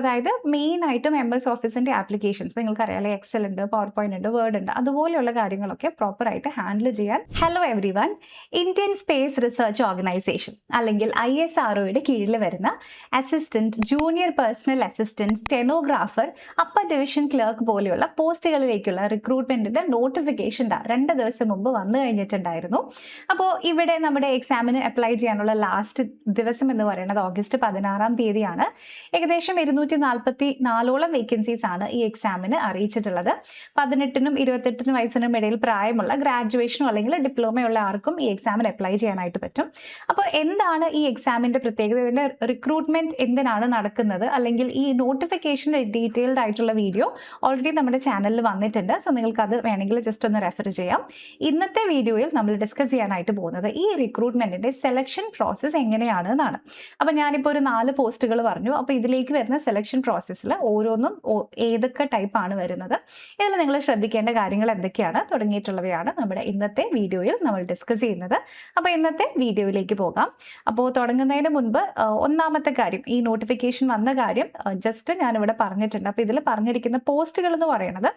അതായത് മെയിനായിട്ടും എംഎസ് ഓഫീസിൻ്റെ ആപ്ലിക്കേഷൻസ് നിങ്ങൾക്കറിയാലോ, എക്സൽ ഉണ്ട്, പവർ പോയിന്റ് ഉണ്ട്, വേർഡ് ഉണ്ട്, അതുപോലെയുള്ള കാര്യങ്ങളൊക്കെ പ്രോപ്പറായിട്ട് ഹാൻഡിൽ ചെയ്യാൻ. Hello every one, Indian space research organisation അല്ലെങ്കിൽ ISROയുടെ കീഴിൽ വരുന്ന assistant, junior personal assistant, stenographer, upper division clerk പോലെയുള്ള പോസ്റ്റുകളിലേക്കുള്ള റിക്രൂട്ട്മെന്റിന്റെ നോട്ടിഫിക്കേഷൻ 2 ദിവസം മുമ്പ് വന്നു കഴിഞ്ഞിട്ടുണ്ടായിരുന്നു. അപ്പോൾ ഇവിടെ നമ്മുടെ എക്സാമിന് അപ്ലൈ ചെയ്യാനുള്ള ലാസ്റ്റ് ദിവസം എന്ന് പറയുന്നത് ഓഗസ്റ്റ് 16 തീയതിയാണ്. ഏകദേശം 244ഓളം വേക്കൻസീസ് ആണ് ഈ എക്സാമിന് അറിയിച്ചിട്ടുള്ളത്. 18നും 28 വയസ്സിനും ഇടയിൽ പ്രായമുള്ള ഗ്രാജുവേഷനോ അല്ലെങ്കിൽ ഡിപ്ലോമയുള്ള ആർക്കും ഈ എക്സാമിന് അപ്ലൈ ചെയ്യാനായിട്ട് പറ്റും. അപ്പോൾ എന്താണ് ഈ എക്സാമിന്റെ പ്രത്യേകത, ഇതിന്റെ റിക്രൂട്ട്മെന്റ് എന്തിനാണ് നടക്കുന്നത്, അല്ലെങ്കിൽ ഈ നോട്ടിഫിക്കേഷൻ ഡീറ്റെയിൽഡ് ആയിട്ടുള്ള വീഡിയോ ഓൾറെഡി നമ്മുടെ ചാനലിൽ വന്നിട്ടുണ്ട്. സോ നിങ്ങൾക്ക് അത് വേണമെങ്കിൽ ജസ്റ്റ് ഒന്ന് റെഫർ ചെയ്യാം. ഇന്നത്തെ വീഡിയോയിൽ നമ്മൾ ഡിസ്കസ് ചെയ്യാനായിട്ട് പോകുന്നത് ഈ റിക്രൂട്ട്മെന്റിന്റെ സെലക്ഷൻ പ്രോസസ്സ് എങ്ങനെയാണ് എന്നാണ്. അപ്പോൾ ഞാനിപ്പോൾ ഒരു 4 പോസ്റ്റുകൾ പറഞ്ഞു. അപ്പോൾ ഇതിലേക്ക് വരുന്ന സെലക്ഷൻ പ്രോസസ്സിൽ ഓരോന്നും ഏതൊക്കെ ടൈപ്പാണ് വരുന്നത്, ഇതിൽ നിങ്ങൾ ശ്രദ്ധിക്കേണ്ട കാര്യങ്ങൾ എന്തൊക്കെയാണ് തുടങ്ങിയിട്ടുള്ളവയാണ് നമ്മുടെ ഇന്നത്തെ വീഡിയോയിൽ നമ്മൾ ഡിസ്കസ് ചെയ്യുന്നത്. അപ്പോൾ ഇന്നത്തെ വീഡിയോയിലേക്ക് പോകാം. അപ്പോൾ തുടങ്ങുന്നതിന് മുൻപ് ഒന്നാമത്തെ കാര്യം, ഈ നോട്ടിഫിക്കേഷൻ വന്ന കാര്യം ജസ്റ്റ് ഞാനിവിടെ പറഞ്ഞിട്ടുണ്ട്. അപ്പോൾ ഇതിൽ പറഞ്ഞിരിക്കുന്ന പോസ്റ്റുകൾ എന്ന് പറയുന്നത്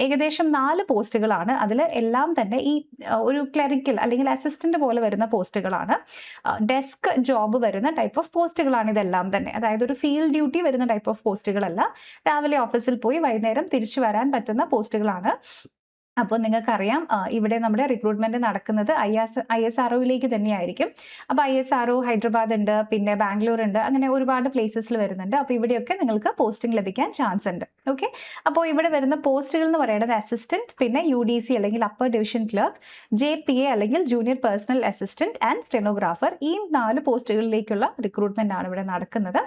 ഏകദേശം 4 പോസ്റ്റുകളാണ്. അതിൽ എല്ലാം തന്നെ ഈ ഒരു ക്ലറിക്കൽ അല്ലെങ്കിൽ അസിസ്റ്റന്റ് പോലെ വരുന്ന പോസ്റ്റുകളാണ്. ഡെസ്ക് ജോബ് വരുന്ന ടൈപ്പ് ഓഫ് പോസ്റ്റുകളാണ് ഇതെല്ലാം തന്നെ. അതായത് ഒരു ഫീൽഡ് ഡ്യൂട്ടി വരുന്ന ടൈപ്പ് ഓഫ് പോസ്റ്റുകളല്ല, രാവിലെ ഓഫീസിൽ പോയി വൈകുന്നേരം തിരിച്ചു വരാൻ പറ്റുന്ന പോസ്റ്റുകളാണ്. അപ്പോൾ നിങ്ങൾക്കറിയാം, ഇവിടെ നമ്മുടെ റിക്രൂട്ട്മെന്റ് നടക്കുന്നത് ISROയിലേക്ക് തന്നെയായിരിക്കും. അപ്പോൾ ISRO ഹൈദരാബാദ് ഉണ്ട്, പിന്നെ ബാംഗ്ലൂർ ഉണ്ട്, അങ്ങനെ ഒരുപാട് പ്ലേസസിൽ വരുന്നുണ്ട്. അപ്പോൾ ഇവിടെയൊക്കെ നിങ്ങൾക്ക് പോസ്റ്റിംഗ് ലഭിക്കാൻ ചാൻസ് ഉണ്ട്. ഓക്കെ, അപ്പോൾ ഇവിടെ വരുന്ന പോസ്റ്റുകൾ എന്ന് പറയുന്നത് അസിസ്റ്റന്റ്, പിന്നെ UDC അല്ലെങ്കിൽ അപ്പർ ഡിവിഷൻ ക്ലർക്ക്, JPA അല്ലെങ്കിൽ junior personal assistant and stenographer, ഈ 4 പോസ്റ്റുകളിലേക്കുള്ള റിക്രൂട്ട്മെന്റ് ആണ് ഇവിടെ നടക്കുന്നത്.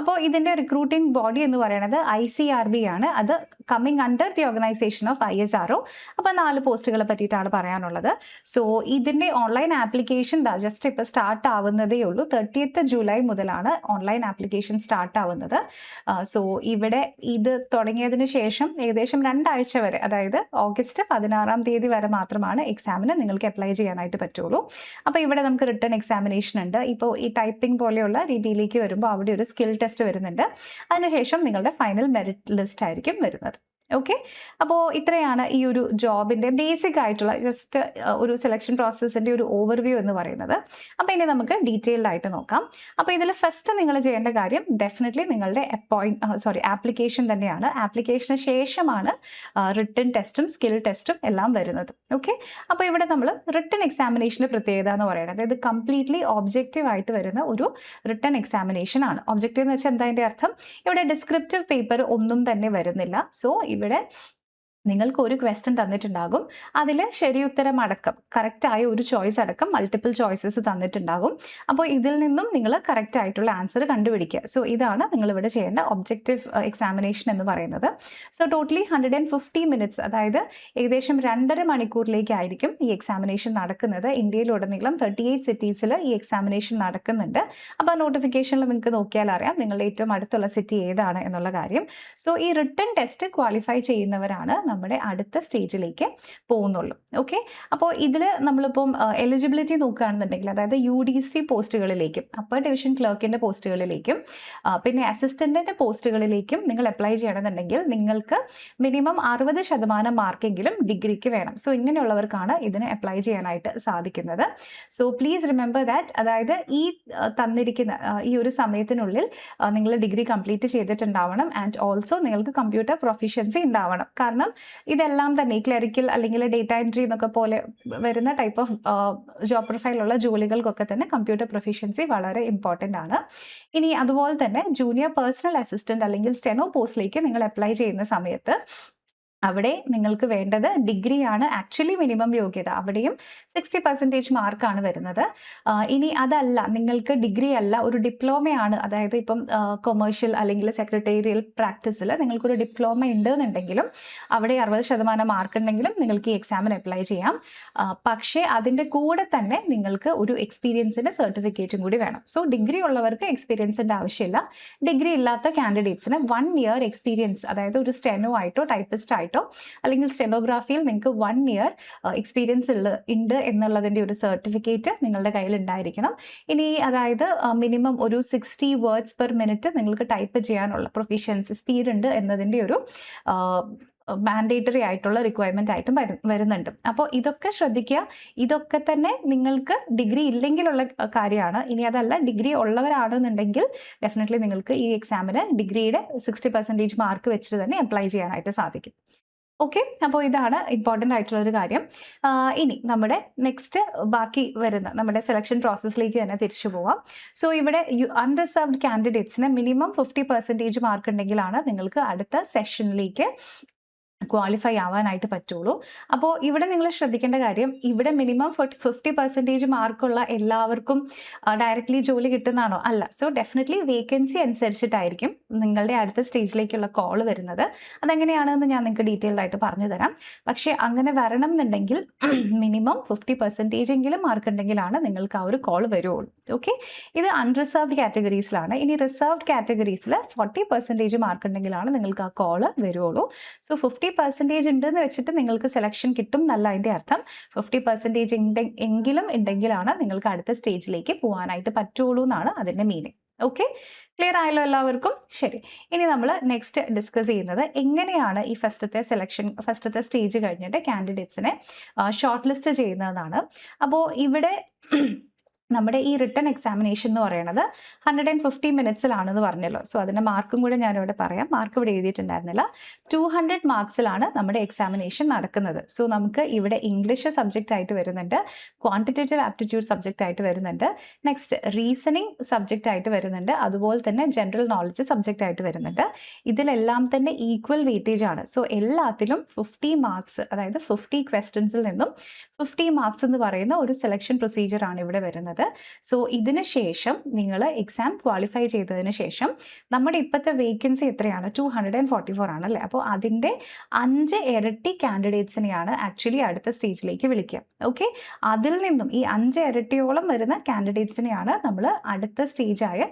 അപ്പോൾ ഇതിന്റെ റിക്രൂട്ടിംഗ് ബോഡി എന്ന് പറയുന്നത് ICRB ആണ്. അത് coming under the organisation of ISRO. അപ്പോൾ 4 പോസ്റ്റുകളെ പറ്റിയിട്ടാണ് പറയാനുള്ളത്. സോ ഇതിൻ്റെ ഓൺലൈൻ ആപ്ലിക്കേഷൻ ജസ്റ്റ് ഇപ്പോൾ സ്റ്റാർട്ട് ആവുന്നതേ ഉള്ളൂ. 30th ജൂലൈ മുതലാണ് ഓൺലൈൻ ആപ്ലിക്കേഷൻ സ്റ്റാർട്ട് ആവുന്നത്. സോ ഇവിടെ ഇത് തുടങ്ങിയതിന് ശേഷം ഏകദേശം 2 ആഴ്ച വരെ, അതായത് ഓഗസ്റ്റ് 16 തീയതി വരെ മാത്രമാണ് എക്സാമിന് നിങ്ങൾക്ക് അപ്ലൈ ചെയ്യാനായിട്ട് പറ്റുള്ളൂ. അപ്പോൾ ഇവിടെ നമുക്ക് റിട്ടേൺ എക്സാമിനേഷൻ ഉണ്ട്. ഇപ്പോൾ ഈ ടൈപ്പിംഗ് പോലെയുള്ള രീതിയിലേക്ക് വരുമ്പോൾ അവിടെ ഒരു സ്കിൽ ടെസ്റ്റ് വരുന്നുണ്ട്. അതിനുശേഷം നിങ്ങളുടെ ഫൈനൽ മെറിറ്റ് ലിസ്റ്റ് ആയിരിക്കും വരുന്നത്. ഓക്കെ, അപ്പോൾ ഇത്രയാണ് ഈ ഒരു ജോബിൻ്റെ ബേസിക് ആയിട്ടുള്ള ജസ്റ്റ് ഒരു സെലക്ഷൻ പ്രോസസ്സിൻ്റെ ഒരു ഓവർവ്യൂ എന്ന് പറയുന്നത്. അപ്പോൾ ഇനി നമുക്ക് ഡീറ്റെയിൽഡ് ആയിട്ട് നോക്കാം. അപ്പോൾ ഇതിൽ ഫസ്റ്റ് നിങ്ങൾ ചെയ്യേണ്ട കാര്യം ഡെഫിനറ്റ്ലി നിങ്ങളുടെ ആപ്ലിക്കേഷൻ തന്നെയാണ്. ആപ്ലിക്കേഷന് ശേഷമാണ് റിട്ടൺ ടെസ്റ്റും സ്കിൽ ടെസ്റ്റും എല്ലാം വരുന്നത്. ഓക്കെ, അപ്പോൾ ഇവിടെ നമ്മൾ റിട്ടൺ എക്സാമിനേഷൻ്റെ പ്രത്യേകത എന്ന് പറയുന്നത് ഇത് കംപ്ലീറ്റ്ലി ഒബ്ജക്റ്റീവ് ആയിട്ട് വരുന്ന ഒരു റിട്ടൺ എക്സാമിനേഷൻ ആണ്. ഒബ്ജക്റ്റീവ് എന്ന് വെച്ചാൽ എന്താ അതിൻ്റെ അർത്ഥം? ഇവിടെ ഡിസ്ക്രിപ്റ്റീവ് പേപ്പർ ഒന്നും തന്നെ വരുന്നില്ല. സോ ഇവിടെ നിങ്ങൾക്ക് ഒരു ക്വസ്റ്റ്യൻ തന്നിട്ടുണ്ടാകും, അതിൽ ശരിയുത്തരം അടക്കം കറക്റ്റായ ഒരു ചോയ്സ് അടക്കം മൾട്ടിപ്പിൾ ചോയ്സസ് തന്നിട്ടുണ്ടാകും. അപ്പോൾ ഇതിൽ നിന്നും നിങ്ങൾ കറക്റ്റ് ആയിട്ടുള്ള ആൻസർ കണ്ടുപിടിക്കുക. സോ ഇതാണ് നിങ്ങളിവിടെ ചെയ്യേണ്ട ഒബ്ജക്റ്റീവ് എക്സാമിനേഷൻ എന്ന് പറയുന്നത്. സോ ടോട്ടലി 150 മിനിറ്റ്സ്, അതായത് ഏകദേശം 2.5 മണിക്കൂറിലേക്കായിരിക്കും ഈ എക്സാമിനേഷൻ നടക്കുന്നത്. ഇന്ത്യയിലുടനീളം 38 സിറ്റീസിൽ ഈ എക്സാമിനേഷൻ നടക്കുന്നുണ്ട്. അപ്പോൾ ആ നോട്ടിഫിക്കേഷനിൽ നിങ്ങൾക്ക് നോക്കിയാൽ അറിയാം നിങ്ങളുടെ ഏറ്റവും അടുത്തുള്ള സിറ്റി ഏതാണ് എന്നുള്ള കാര്യം. സോ ഈ റിട്ടൺ ടെസ്റ്റ് ക്വാളിഫൈ ചെയ്യുന്നവരാണ് നമ്മുടെ അടുത്ത സ്റ്റേജിലേക്ക് പോകുന്നുള്ളൂ. ഓക്കെ, അപ്പോൾ ഇതിൽ നമ്മളിപ്പം എലിജിബിലിറ്റി നോക്കുകയാണെന്നുണ്ടെങ്കിൽ, അതായത് UDC പോസ്റ്റുകളിലേക്കും അപ്പർ ഡിവിഷൻ ക്ലർക്കിൻ്റെ പോസ്റ്റുകളിലേക്കും പിന്നെ അസിസ്റ്റൻറ്റിൻ്റെ പോസ്റ്റുകളിലേക്കും നിങ്ങൾ അപ്ലൈ ചെയ്യണമെന്നുണ്ടെങ്കിൽ നിങ്ങൾക്ക് മിനിമം 60% മാർക്കെങ്കിലും ഡിഗ്രിക്ക് വേണം. സോ ഇങ്ങനെയുള്ളവർക്കാണ് ഇതിന് അപ്ലൈ ചെയ്യാനായിട്ട് സാധിക്കുന്നത്. സോ പ്ലീസ് റിമെമ്പർ ദാറ്റ്, അതായത് ഈ തന്നിരിക്കുന്ന ഈ ഒരു സമയത്തിനുള്ളിൽ നിങ്ങൾ ഡിഗ്രി കംപ്ലീറ്റ് ചെയ്തിട്ടുണ്ടാവണം. ആൻഡ് ഓൾസോ നിങ്ങൾക്ക് കമ്പ്യൂട്ടർ പ്രൊഫിഷ്യൻസി ഉണ്ടാവണം. കാരണം ഇതെല്ലാം തന്നെ ക്ലറിക്കൽ അല്ലെങ്കിൽ ഡേറ്റ എൻട്രി എന്നൊക്കെ പോലെ വരുന്ന ടൈപ്പ് ഓഫ് ജോബ് പ്രൊഫൈലുള്ള ജോലികൾക്കൊക്കെ തന്നെ കമ്പ്യൂട്ടർ പ്രൊഫിഷ്യൻസി വളരെ ഇമ്പോർട്ടൻ്റ് ആണ്. ഇനി അതുപോലെ തന്നെ ജൂനിയർ പേഴ്സണൽ അസിസ്റ്റന്റ് അല്ലെങ്കിൽ സ്റ്റെനോ പോസ്റ്റിലേക്ക് നിങ്ങൾ അപ്ലൈ ചെയ്യുന്ന സമയത്ത് അവിടെ നിങ്ങൾക്ക് വേണ്ടത് ഡിഗ്രിയാണ് ആക്ച്വലി മിനിമം യോഗ്യത. അവിടെയും 60% മാർക്കാണ് വരുന്നത്. ഇനി അതല്ല, നിങ്ങൾക്ക് ഡിഗ്രി അല്ല ഒരു ഡിപ്ലോമയാണ്, അതായത് ഇപ്പം കൊമേഴ്ഷ്യൽ അല്ലെങ്കിൽ സെക്രട്ടേറിയൽ പ്രാക്ടീസിൽ നിങ്ങൾക്കൊരു ഡിപ്ലോമ ഉണ്ട് എന്നുണ്ടെങ്കിലും അവിടെ 60% മാർക്ക് ഉണ്ടെങ്കിലും നിങ്ങൾക്ക് ഈ എക്സാമിന് അപ്ലൈ ചെയ്യാം. പക്ഷേ അതിൻ്റെ കൂടെ തന്നെ നിങ്ങൾക്ക് ഒരു എക്സ്പീരിയൻസിൻ്റെ സർട്ടിഫിക്കറ്റും കൂടി വേണം. സോ ഡിഗ്രി ഉള്ളവർക്ക് എക്സ്പീരിയൻസിൻ്റെ ആവശ്യമില്ല. ഡിഗ്രി ഇല്ലാത്ത കാൻഡിഡേറ്റ്സിന് 1 ഇയർ എക്സ്പീരിയൻസ്, അതായത് ഒരു സ്റ്റെനോ ആയിട്ടോ ടൈപ്പിസ്റ്റ് ആയിട്ടോ ആയിട്ടോ അല്ലെങ്കിൽ സ്റ്റെനോഗ്രാഫിയിൽ നിങ്ങൾക്ക് 1 ഇയർ എക്സ്പീരിയൻസ് ഉണ്ട് എന്നുള്ളതിൻ്റെ ഒരു സർട്ടിഫിക്കറ്റ് നിങ്ങളുടെ കയ്യിൽ ഉണ്ടായിരിക്കണം. ഇനി അതായത് മിനിമം ഒരു 60 വേർഡ്സ് പെർ മിനിറ്റ് നിങ്ങൾക്ക് ടൈപ്പ് ചെയ്യാനുള്ള പ്രൊഫിഷ്യൻസി സ്പീഡ് ഉണ്ട് എന്നതിൻ്റെ ഒരു മാൻഡേറ്ററി ആയിട്ടുള്ള റിക്വയർമെൻ്റ് ആയിട്ടും വരുന്നുണ്ട്. അപ്പോൾ ഇതൊക്കെ ശ്രദ്ധിക്കുക. ഇതൊക്കെ തന്നെ നിങ്ങൾക്ക് ഡിഗ്രി ഇല്ലെങ്കിലുള്ള കാര്യമാണ്. ഇനി അതല്ല, ഡിഗ്രി ഉള്ളവരാണെന്നുണ്ടെങ്കിൽ ഡെഫിനറ്റ്ലി നിങ്ങൾക്ക് ഈ എക്സാമിന് ഡിഗ്രിയുടെ 60% മാർക്ക് വെച്ചിട്ട് തന്നെ അപ്ലൈ ചെയ്യാനായിട്ട് സാധിക്കും. ഓക്കെ, അപ്പോൾ ഇതാണ് ഇമ്പോർട്ടൻ്റ് ആയിട്ടുള്ള ഒരു കാര്യം. ഇനി നമ്മുടെ നെക്സ്റ്റ് ബാക്കി വരുന്ന നമ്മുടെ സെലക്ഷൻ പ്രോസസ്സിലേക്ക് തന്നെ തിരിച്ചു പോവാം. സോ ഇവിടെ അൺറിസർവ്ഡ് കാൻഡിഡേറ്റ്സിന് മിനിമം 50% മാർക്ക് ഉണ്ടെങ്കിലാണ് നിങ്ങൾക്ക് അടുത്ത സെഷനിലേക്ക് ക്വാളിഫൈ ആവാനായിട്ട് പറ്റുള്ളൂ. അപ്പോൾ ഇവിടെ നിങ്ങൾ ശ്രദ്ധിക്കേണ്ട കാര്യം, ഇവിടെ മിനിമം 50% മാർക്കുള്ള എല്ലാവർക്കും ഡയറക്റ്റ്ലി ജോലി കിട്ടുന്നതാണോ? അല്ല. സോ ഡെഫിനറ്റ്ലി വേക്കൻസി അനുസരിച്ചിട്ടായിരിക്കും നിങ്ങളുടെ അടുത്ത സ്റ്റേജിലേക്കുള്ള കോൾ വരുന്നത്. അതെങ്ങനെയാണെന്ന് ഞാൻ നിങ്ങൾക്ക് ഡീറ്റെയിൽഡ് ആയിട്ട് പറഞ്ഞു തരാം. പക്ഷേ അങ്ങനെ വരണം എന്നുണ്ടെങ്കിൽ മിനിമം 50% എങ്കിലും മാർക്ക് ഉണ്ടെങ്കിലാണ് നിങ്ങൾക്ക് ആ ഒരു കോൾ വരുള്ളൂ. ഓക്കെ, ഇത് അൺറിസർവ്ഡ് കാറ്റഗറീസിലാണ്. ഇനി റിസർവ്ഡ് കാറ്റഗറീസിൽ 40% മാർക്ക് ഉണ്ടെങ്കിലാണ് നിങ്ങൾക്ക് ആ കോൾ വരുള്ളൂ. സോ 50% ഉണ്ടെന്ന് വെച്ചിട്ട് നിങ്ങൾക്ക് സെലക്ഷൻ കിട്ടും എന്നല്ല അതിൻ്റെ അർത്ഥം. 50% എങ്കിലും ഉണ്ടെങ്കിലാണ് നിങ്ങൾക്ക് അടുത്ത സ്റ്റേജിലേക്ക് പോകാനായിട്ട് പറ്റുള്ളൂ എന്നാണ് അതിൻ്റെ മീനിങ്. ഓക്കെ, ക്ലിയർ ആയല്ലോ എല്ലാവർക്കും? ശരി, ഇനി നമ്മൾ നെക്സ്റ്റ് ഡിസ്കസ് ചെയ്യുന്നത് എങ്ങനെയാണ് ഈ ഫസ്റ്റത്തെ സ്റ്റേജ് കഴിഞ്ഞിട്ട് കാൻഡിഡേറ്റ്സിനെ ഷോർട്ട് ലിസ്റ്റ് ചെയ്യുന്നതെന്നാണ്. അപ്പോൾ ഇവിടെ നമ്മുടെ ഈ റിട്ടൺ എക്സാമിനേഷൻ എന്ന് പറയുന്നത് 150 മിനിറ്റ്സിലാണെന്ന് പറഞ്ഞല്ലോ. സോ അതിൻ്റെ മാർക്കും കൂടെ ഞാനിവിടെ പറയാം. മാർക്ക് ഇവിടെ എഴുതിയിട്ടുണ്ടായിരുന്നില്ല. 200 മാർക്സിലാണ് നമ്മുടെ എക്സാമിനേഷൻ നടക്കുന്നത്. സോ നമുക്ക് ഇവിടെ ഇംഗ്ലീഷ് സബ്ജക്റ്റ് ആയിട്ട് വരുന്നുണ്ട്, ക്വാണ്ടിറ്റേറ്റീവ് ആപ്റ്റിറ്റ്യൂഡ് സബ്ജക്റ്റ് ആയിട്ട് വരുന്നുണ്ട്, നെക്സ്റ്റ് റീസണിങ് സബ്ജക്റ്റ് ആയിട്ട് വരുന്നുണ്ട്, അതുപോലെ തന്നെ ജനറൽ നോളജ് സബ്ജക്റ്റ് ആയിട്ട് വരുന്നുണ്ട്. ഇതിലെല്ലാം തന്നെ ഈക്വൽ വെയിറ്റേജ് ആണ്. സോ എല്ലാത്തിലും 50 മാർക്സ്, അതായത് 50 ക്വസ്റ്റ്യൻസിൽ നിന്നും 50 മാർക്സ് എന്ന് പറയുന്ന ഒരു സെലക്ഷൻ പ്രൊസീജിയർ ആണ് ഇവിടെ വരുന്നത്. സോ ഇതിന് ശേഷം നിങ്ങൾ എക്സാം ക്വാളിഫൈ ചെയ്തതിന് ശേഷം നമ്മുടെ ഇപ്പോഴത്തെ വേക്കൻസി എത്രയാണ്? 244 ആണല്ലേ. അപ്പോൾ അതിൻ്റെ 5 ഇരട്ടി കാൻഡിഡേറ്റ്സിനെയാണ് ആക്ച്വലി അടുത്ത സ്റ്റേജിലേക്ക് വിളിക്കുക. ഓക്കെ, അതിൽ നിന്നും ഈ 5 ഇരട്ടിയോളം വരുന്ന കാൻഡിഡേറ്റ്സിനെയാണ് നമ്മൾ അടുത്ത സ്റ്റേജായ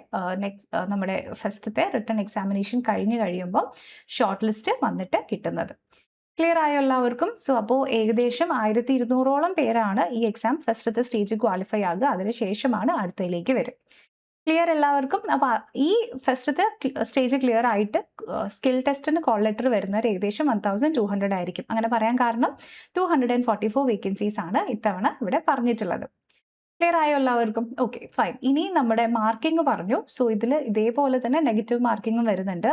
നമ്മുടെ ഫസ്റ്റത്തെ റിട്ടൺ എക്സാമിനേഷൻ കഴിഞ്ഞ് കഴിയുമ്പോൾ ഷോർട്ട് ലിസ്റ്റ് വന്നിട്ട് കിട്ടുന്നത്. ക്ലിയർ ആയോ എല്ലാവർക്കും? സോ അപ്പോൾ ഏകദേശം 1200ഓളം പേരാണ് ഈ എക്സാം ഫസ്റ്റത്തെ സ്റ്റേജ് ക്വാളിഫൈ ആകുക. അതിനുശേഷമാണ് അടുത്തതിലേക്ക് വരും. ക്ലിയർ എല്ലാവർക്കും? അപ്പോൾ ഈ ഫസ്റ്റത്തെ സ്റ്റേജ് ക്ലിയർ ആയിട്ട് സ്കിൽ ടെസ്റ്റിന് കോൾ ലെറ്റർ വരുന്നവർ ഏകദേശം 1200 ആയിരിക്കും. അങ്ങനെ പറയാൻ കാരണം 244 വേക്കൻസീസ് ആണ് ഇത്തവണ ഇവിടെ പറഞ്ഞിട്ടുള്ളത്. ക്ലിയർ ആയോ എല്ലാവർക്കും? Okay, fine. ഇനി നമ്മുടെ മാർക്കിംഗ് പറഞ്ഞു. സോ ഇതിൽ ഇതേപോലെ തന്നെ നെഗറ്റീവ് മാർക്കിങ്ങും വരുന്നുണ്ട്.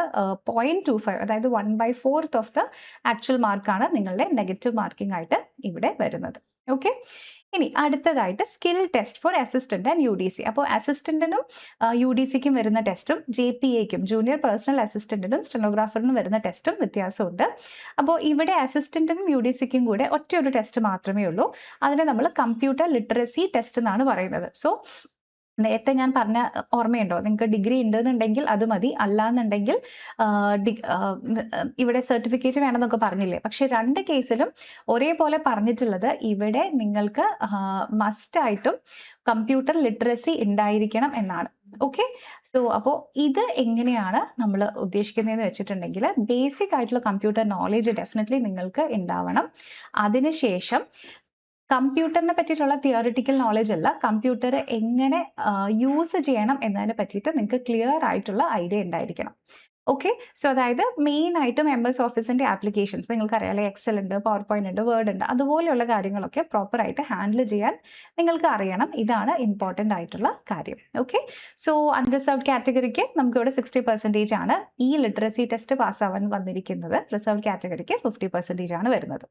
0.25, അതായത് 1/4 ഓഫ് ദ ആക്ച്വൽ മാർക്കാണ് നിങ്ങളുടെ നെഗറ്റീവ് മാർക്കിംഗ് ആയിട്ട് ഇവിടെ വരുന്നത്. ഓക്കെ, ഇനി അടുത്തതായിട്ട് skill test for assistant and UDC. അപ്പോൾ അസിസ്റ്റന്റിനും UDCക്കും വരുന്ന ടെസ്റ്റും JPAക്കും ജൂനിയർ പേഴ്സണൽ അസിസ്റ്റന്റിനും സ്റ്റെനോഗ്രാഫറിനും വരുന്ന ടെസ്റ്റും വ്യത്യാസമുണ്ട്. അപ്പോൾ ഇവിടെ അസിസ്റ്റന്റിനും UDCക്കും കൂടെ ഒറ്റയൊരു ടെസ്റ്റ് മാത്രമേ ഉള്ളൂ. അതിനെ നമ്മൾ കമ്പ്യൂട്ടർ ലിറ്ററസി ടെസ്റ്റ് എന്നാണ് പറയുന്നത്. സോ നേരത്തെ ഞാൻ പറഞ്ഞ ഓർമ്മയുണ്ടോ? നിങ്ങൾക്ക് ഡിഗ്രി ഉണ്ടെന്നുണ്ടെങ്കിൽ അത് മതി, അല്ലാന്നുണ്ടെങ്കിൽ ഇവിടെ സർട്ടിഫിക്കറ്റ് വേണമെന്നൊക്കെ പറഞ്ഞില്ലേ? പക്ഷെ 2 കേസിലും ഒരേപോലെ പറഞ്ഞിട്ടുള്ളത് ഇവിടെ നിങ്ങൾക്ക് മസ്റ്റായിട്ടും കമ്പ്യൂട്ടർ ലിറ്ററസി ഉണ്ടായിരിക്കണം എന്നാണ്. ഓക്കെ, സോ അപ്പോൾ ഇത് എങ്ങനെയാണ് നമ്മൾ ഉദ്ദേശിക്കുന്നതെന്ന് വെച്ചിട്ടുണ്ടെങ്കിൽ ബേസിക് ആയിട്ടുള്ള കമ്പ്യൂട്ടർ നോളേജ് ഡെഫിനറ്റ്ലി നിങ്ങൾക്ക് ഉണ്ടാവണം. അതിനുശേഷം കമ്പ്യൂട്ടറിനെ പറ്റിയിട്ടുള്ള തിയറിറ്റിക്കൽ നോളജ് അല്ല, കമ്പ്യൂട്ടർ എങ്ങനെ യൂസ് ചെയ്യണം എന്നതിനെ പറ്റിയിട്ട് നിങ്ങൾക്ക് ക്ലിയർ ആയിട്ടുള്ള ഐഡിയ ഉണ്ടായിരിക്കണം. ഓക്കെ, സോ അതായത് മെയിൻ ആയിട്ടും എംഎസ് ഓഫീസിൻ്റെ ആപ്ലിക്കേഷൻസ് നിങ്ങൾക്കറിയാലോ, എക്സൽ ഉണ്ട്, പവർ പോയിന്റ് ഉണ്ട്, വേർഡ് ഉണ്ട്, അതുപോലെയുള്ള കാര്യങ്ങളൊക്കെ പ്രോപ്പറായിട്ട് ഹാൻഡിൽ ചെയ്യാൻ നിങ്ങൾക്ക് അറിയണം. ഇതാണ് ഇമ്പോർട്ടൻ്റ് ആയിട്ടുള്ള കാര്യം. ഓക്കെ, സോ അൺറിസർവ്ഡ് കാറ്റഗറിക്ക് നമുക്കിവിടെ 60% ആണ് ഈ ലിറ്ററസി ടെസ്റ്റ് പാസ്സാവാൻ വന്നിരിക്കുന്നത്. റിസർവ്ഡ് കാറ്റഗറിക്ക് 50% ആണ് വരുന്നത്.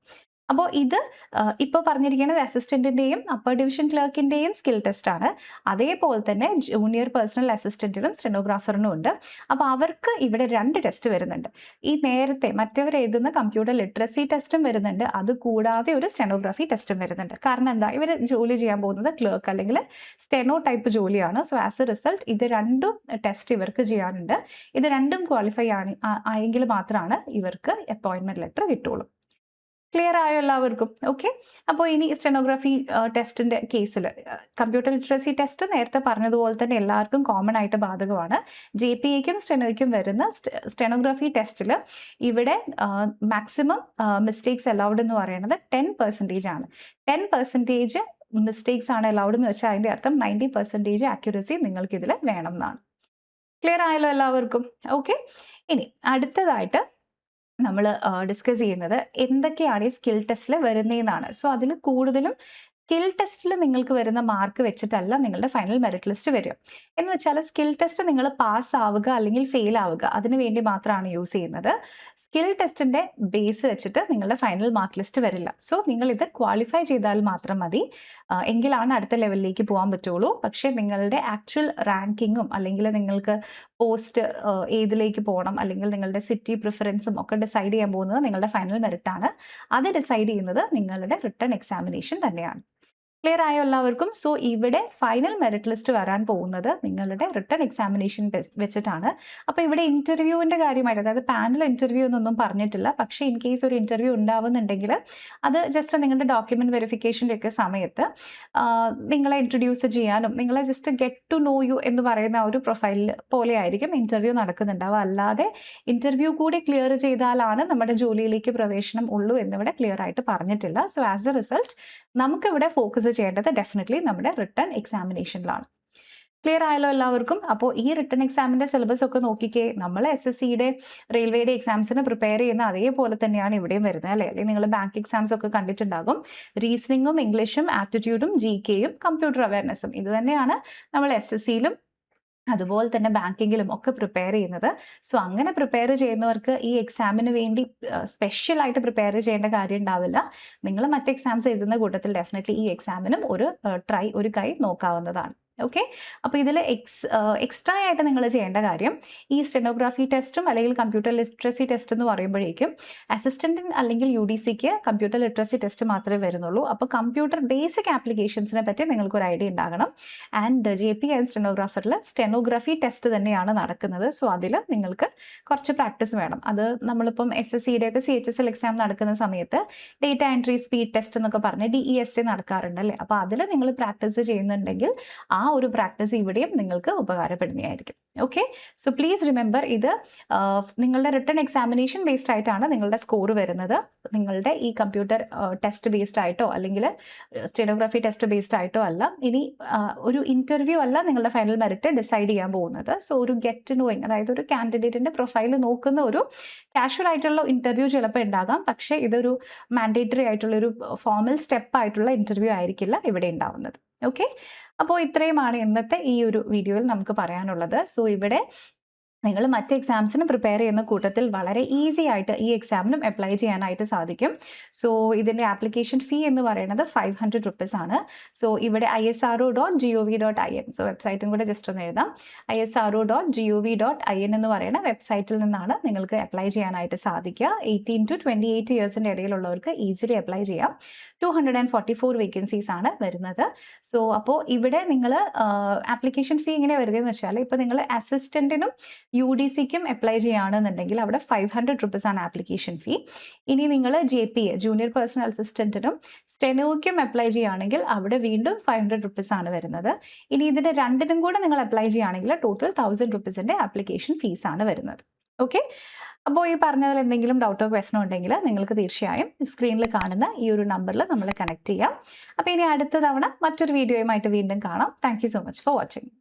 അപ്പോൾ ഇത് ഇപ്പോൾ പറഞ്ഞിരിക്കുന്നത് അസിസ്റ്റന്റിൻ്റെയും അപ്പർ ഡിവിഷൻ ക്ലർക്കിൻ്റെയും സ്കിൽ ടെസ്റ്റ് ആണ്. അതേപോലെ തന്നെ ജൂനിയർ പേഴ്സണൽ അസിസ്റ്റന്റിനും സ്റ്റെനോഗ്രാഫറിനും ഉണ്ട്. അപ്പോൾ അവർക്ക് ഇവിടെ 2 ടെസ്റ്റ് വരുന്നുണ്ട്. ഈ നേരത്തെ മറ്റവർ എഴുതുന്ന കമ്പ്യൂട്ടർ ലിറ്ററസി ടെസ്റ്റും വരുന്നുണ്ട്, അതുകൂടാതെ ഒരു സ്റ്റെനോഗ്രാഫി ടെസ്റ്റും വരുന്നുണ്ട്. കാരണം എന്താ, ഇവർ ജോലി ചെയ്യാൻ പോകുന്നത് ക്ലർക്ക് അല്ലെങ്കിൽ സ്റ്റെനോ ടൈപ്പ് ജോലിയാണ്. സോ ആസ് എ റിസൾട്ട് ഇത് 2 ടെസ്റ്റ് ഇവർക്ക് ചെയ്യാനുണ്ട്. ഇത് 2 ക്വാളിഫൈ ആയെങ്കിൽ മാത്രമാണ് ഇവർക്ക് അപ്പോയിൻമെൻറ്റ് ലെറ്റർ കിട്ടുള്ളൂ. ക്ലിയർ ആയോ എല്ലാവർക്കും? ഓക്കെ. അപ്പോൾ ഇനി സ്റ്റെനോഗ്രാഫി ടെസ്റ്റിൻ്റെ കേസിൽ കമ്പ്യൂട്ടർ ലിറ്ററസി ടെസ്റ്റ് നേരത്തെ പറഞ്ഞതുപോലെ തന്നെ എല്ലാവർക്കും കോമൺ ആയിട്ട് ബാധകമാണ്. JPAയ്ക്കും സ്റ്റെനോയ്ക്കും വരുന്ന സ്റ്റെനോഗ്രാഫി ടെസ്റ്റിൽ ഇവിടെ മാക്സിമം മിസ്റ്റേക്സ് അലൗഡ് എന്ന് പറയുന്നത് 10% ആണ്. 10% മിസ്റ്റേക്സ് ആണ് അലൗഡ് എന്ന് വെച്ചാൽ അതിൻ്റെ അർത്ഥം 90% ആക്യുറസി നിങ്ങൾക്ക് ഇതിൽ വേണം എന്നാണ്. ക്ലിയർ ആയല്ലോ എല്ലാവർക്കും? ഓക്കെ. ഇനി അടുത്തതായിട്ട് നമ്മൾ ഡിസ്കസ് ചെയ്യുന്നത് എന്തൊക്കെയാണ് ഈ സ്കിൽ ടെസ്റ്റിൽ വരുന്നതെന്നാണ്. സോ അതിൽ കൂടുതലും സ്കിൽ ടെസ്റ്റിൽ നിങ്ങൾക്ക് വരുന്ന മാർക്ക് വെച്ചിട്ടല്ല നിങ്ങളുടെ ഫൈനൽ മെറിറ്റ് ലിസ്റ്റ് വരിക. എന്ന് വെച്ചാൽ സ്കിൽ ടെസ്റ്റ് നിങ്ങൾ പാസ് ആവുക അല്ലെങ്കിൽ ഫെയിൽ ആവുക അതിന് വേണ്ടി മാത്രമാണ് യൂസ് ചെയ്യുന്നത്. സ്കിൽ ടെസ്റ്റിൻ്റെ ബേസ് വെച്ചിട്ട് നിങ്ങളുടെ ഫൈനൽ മാർക്ക് ലിസ്റ്റ് വരില്ല. സോ നിങ്ങൾ ഇത് ക്വാളിഫൈ ചെയ്താൽ മാത്രം മതി, എങ്കിലാണ് അടുത്ത ലെവലിലേക്ക് പോകാൻ പറ്റുള്ളൂ. പക്ഷേ നിങ്ങളുടെ ആക്ച്വൽ റാങ്കിങ്ങും അല്ലെങ്കിൽ നിങ്ങൾക്ക് പോസ്റ്റ് ഏതിലേക്ക് പോകണം അല്ലെങ്കിൽ നിങ്ങളുടെ സിറ്റി പ്രിഫറൻസും ഒക്കെ ഡിസൈഡ് ചെയ്യാൻ പോകുന്നത് നിങ്ങളുടെ ഫൈനൽ മെറിറ്റ് ആണ്. അത് ഡിസൈഡ് ചെയ്യുന്നത് നിങ്ങളുടെ റിട്ടൺ എക്സാമിനേഷൻ തന്നെയാണ്. ക്ലിയർ ആയോ എല്ലാവർക്കും? സോ ഇവിടെ ഫൈനൽ മെറിറ്റ് ലിസ്റ്റ് വരാൻ പോകുന്നത് നിങ്ങളുടെ റിട്ടൺ എക്സാമിനേഷൻ വെച്ചിട്ടാണ്. അപ്പോൾ ഇവിടെ ഇൻ്റർവ്യൂവിൻ്റെ കാര്യമായിട്ട്, അതായത് പാനൽ ഇൻ്റർവ്യൂ എന്നൊന്നും പറഞ്ഞിട്ടില്ല. പക്ഷേ ഇൻ കേസ് ഒരു ഇൻ്റർവ്യൂ ഉണ്ടാവുന്നുണ്ടെങ്കിൽ അത് ജസ്റ്റ് നിങ്ങളുടെ ഡോക്യുമെൻറ്റ് വെരിഫിക്കേഷൻ്റെ ഒക്കെ സമയത്ത് നിങ്ങളെ ഇൻട്രൊഡ്യൂസ് ചെയ്യാനും നിങ്ങളെ just get to know you എന്ന് പറയുന്ന ഒരു പ്രൊഫൈൽ പോലെ ആയിരിക്കും ഇൻ്റർവ്യൂ നടക്കുന്നുണ്ടാവുക. അല്ലാതെ ഇൻ്റർവ്യൂ കൂടി ക്ലിയർ ചെയ്താലാണ് നമ്മുടെ ജോലിയിലേക്ക് പ്രവേശനം ഉള്ളൂ എന്നിവിടെ ക്ലിയർ ആയിട്ട് പറഞ്ഞിട്ടില്ല. സോ ആസ് എ റിസൾട്ട് നമുക്കിവിടെ ഫോക്കസ് ചെയ്യേണ്ടത് ഡെഫിനറ്റ്ലി നമ്മുടെ റിട്ടൺ എക്സാമിനേഷനിലാണ്. ക്ലിയർ ആയല്ലോ എല്ലാവർക്കും? അപ്പോൾ ഈ റിട്ടൺ എക്സാമിൻ്റെ സിലബസ് ഒക്കെ നോക്കിക്കേ, നമ്മൾ SSCയുടെ റെയിൽവേയുടെ എക്സാംസിന് പ്രിപ്പയർ ചെയ്യുന്ന അതേപോലെ തന്നെയാണ് ഇവിടെയും വരുന്നത് അല്ലേ? അല്ലെങ്കിൽ നിങ്ങൾ ബാങ്ക് എക്സാംസ് ഒക്കെ കണ്ടിട്ടുണ്ടാകും. റീസണിങ്ങും ഇംഗ്ലീഷും ആപ്റ്റിറ്റ്യൂഡും GKയും കമ്പ്യൂട്ടർ അവയർനെസ്സും ഇത് തന്നെയാണ് നമ്മൾ SSCയിലും അതുപോലെ തന്നെ ബാങ്കിങ്ങിലും ഒക്കെ പ്രിപ്പയർ ചെയ്യുന്നത്. സോ അങ്ങനെ പ്രിപ്പയർ ചെയ്യുന്നവർക്ക് ഈ എക്സാമിന് വേണ്ടി സ്പെഷ്യലായിട്ട് പ്രിപ്പയർ ചെയ്യേണ്ട കാര്യം ഉണ്ടാവില്ല. നിങ്ങൾ മറ്റ് എക്സാംസ് എഴുതുന്ന കൂട്ടത്തിൽ ഡെഫിനറ്റ്ലി ഈ എക്സാമിനും ഒരു കൈ നോക്കാവുന്നതാണ്. ഓക്കെ. അപ്പോൾ ഇതിൽ എക്സ്ട്രാ ആയിട്ട് നിങ്ങൾ ചെയ്യേണ്ട കാര്യം ഈ സ്റ്റെനോഗ്രാഫി ടെസ്റ്റും അല്ലെങ്കിൽ കമ്പ്യൂട്ടർ ലിറ്ററസി ടെസ്റ്റ് എന്ന് പറയുമ്പോഴേക്കും അസിസ്റ്റൻറ്റ് അല്ലെങ്കിൽ UDCക്ക് കമ്പ്യൂട്ടർ ലിറ്ററസി ടെസ്റ്റ് മാത്രമേ വരുന്നുള്ളൂ. അപ്പോൾ കമ്പ്യൂട്ടർ ബേസിക് ആപ്ലിക്കേഷൻസിനെ പറ്റി നിങ്ങൾക്കൊരു ഐഡിയ ഉണ്ടാകണം. ആൻഡ് JP ആൻഡ് സ്റ്റെനോഗ്രാഫറിൽ സ്റ്റെനോഗ്രാഫി ടെസ്റ്റ് തന്നെയാണ് നടക്കുന്നത്. സോ അതിൽ നിങ്ങൾക്ക് കുറച്ച് പ്രാക്ടീസ് വേണം. അത് നമ്മളിപ്പം SSCയുടെ ഒക്കെ CHSL എക്സാം നടക്കുന്ന സമയത്ത് ഡേറ്റ എൻട്രി സ്പീഡ് ടെസ്റ്റ് എന്നൊക്കെ പറഞ്ഞ് DEST നടക്കാറുണ്ട് അല്ലേ? അപ്പോൾ അതിൽ നിങ്ങൾ പ്രാക്ടീസ് ചെയ്യുന്നുണ്ടെങ്കിൽ ആ ഒരു പ്രാക്ടീസ് ഇവിടെയും നിങ്ങൾക്ക് ഉപകാരപ്പെടുന്നതായിരിക്കും. ഓക്കെ. സോ പ്ലീസ് റിമെമ്പർ, ഇത് നിങ്ങളുടെ റിട്ടൺ എക്സാമിനേഷൻ ബേസ്ഡ് ആയിട്ടാണ് നിങ്ങളുടെ സ്കോർ വരുന്നത്. നിങ്ങളുടെ ഈ കമ്പ്യൂട്ടർ ടെസ്റ്റ് ബേസ്ഡ് ആയിട്ടോ അല്ലെങ്കിൽ സ്റ്റെനോഗ്രാഫി ടെസ്റ്റ് ബേസ്ഡ് ആയിട്ടോ അല്ല. ഇനി ഒരു ഇൻ്റർവ്യൂ അല്ല നിങ്ങളുടെ ഫൈനൽ മെറിറ്റ് ഡിസൈഡ് ചെയ്യാൻ പോകുന്നത്. സോ ഒരു ഗെറ്റ് നോയിങ്, അതായത് ഒരു കാൻഡിഡേറ്റിൻ്റെ പ്രൊഫൈൽ നോക്കുന്ന ഒരു കാഷ്വൽ ആയിട്ടുള്ള ഇൻ്റർവ്യൂ ചിലപ്പോൾ ഉണ്ടാകാം. പക്ഷേ ഇതൊരു മാൻഡേറ്ററി ആയിട്ടുള്ള ഒരു ഫോർമൽ സ്റ്റെപ്പ് ആയിട്ടുള്ള ഇൻ്റർവ്യൂ ആയിരിക്കില്ല ഇവിടെ ഉണ്ടാവുന്നത്. ഓക്കെ. അപ്പോൾ ഇത്രയുമാണ് ഇന്നത്തെ ഈ ഒരു വീഡിയോയിൽ നമുക്ക് പറയാനുള്ളത്. സോ ഇവിടെ നിങ്ങൾ മറ്റ് എക്സാംസിന് പ്രിപ്പയർ ചെയ്യുന്ന കൂട്ടത്തിൽ വളരെ ഈസി ആയിട്ട് ഈ എക്സാമിനും അപ്ലൈ ചെയ്യാനായിട്ട് സാധിക്കും. സോ ഇതിൻ്റെ ആപ്ലിക്കേഷൻ ഫീ എന്ന് പറയുന്നത് 500 rupees ആണ്. സോ ഇവിടെ isro.gov.in, സോ വെബ്സൈറ്റും കൂടെ ജസ്റ്റ് ഒന്ന് എഴുതാം. isro.gov.in എന്ന് പറയുന്ന വെബ്സൈറ്റിൽ നിന്നാണ് നിങ്ങൾക്ക് അപ്ലൈ ചെയ്യാനായിട്ട് സാധിക്കുക. 18 to 28 ഇയേഴ്സിൻ്റെ ഇടയിലുള്ളവർക്ക് ഈസിലി അപ്ലൈ ചെയ്യാം. 244 വേക്കൻസീസ് ആണ് വരുന്നത്. സോ അപ്പോൾ ഇവിടെ നിങ്ങൾ ആപ്ലിക്കേഷൻ ഫീ ഇങ്ങനെ വരുന്നതെന്ന് വെച്ചാൽ ഇപ്പോൾ നിങ്ങൾ അസിസ്റ്റൻറ്റിനും UDCക്കും അപ്ലൈ ചെയ്യുകയാണെന്നുണ്ടെങ്കിൽ അവിടെ 500 rupees ആണ് ആപ്ലിക്കേഷൻ ഫീ. ഇനി നിങ്ങൾ JPA ജൂനിയർ പേഴ്സണൽ അസിസ്റ്റൻറ്റിനും സ്റ്റെനോയ്ക്കും അപ്ലൈ ചെയ്യുകയാണെങ്കിൽ അവിടെ വീണ്ടും 500 rupees ആണ് വരുന്നത്. ഇനി ഇതിൻ്റെ രണ്ടിനും കൂടെ നിങ്ങൾ അപ്ലൈ ചെയ്യുകയാണെങ്കിൽ ടോട്ടൽ 1000 rupeesൻ്റെ ആപ്ലിക്കേഷൻ ഫീസാണ് വരുന്നത്. ഓക്കെ. അപ്പോൾ ഈ പറഞ്ഞതിൽ എന്തെങ്കിലും ഡൗട്ടോ ക്വസ്റ്റനോ ഉണ്ടെങ്കിൽ നിങ്ങൾക്ക് തീർച്ചയായും സ്ക്രീനിൽ കാണുന്ന ഈ ഒരു നമ്പറിൽ നമ്മളെ കണക്ട് ചെയ്യാം. അപ്പോൾ ഇനി അടുത്ത തവണ മറ്റൊരു വീഡിയോയുമായിട്ട് വീണ്ടും കാണാം. Thank you so much for watching.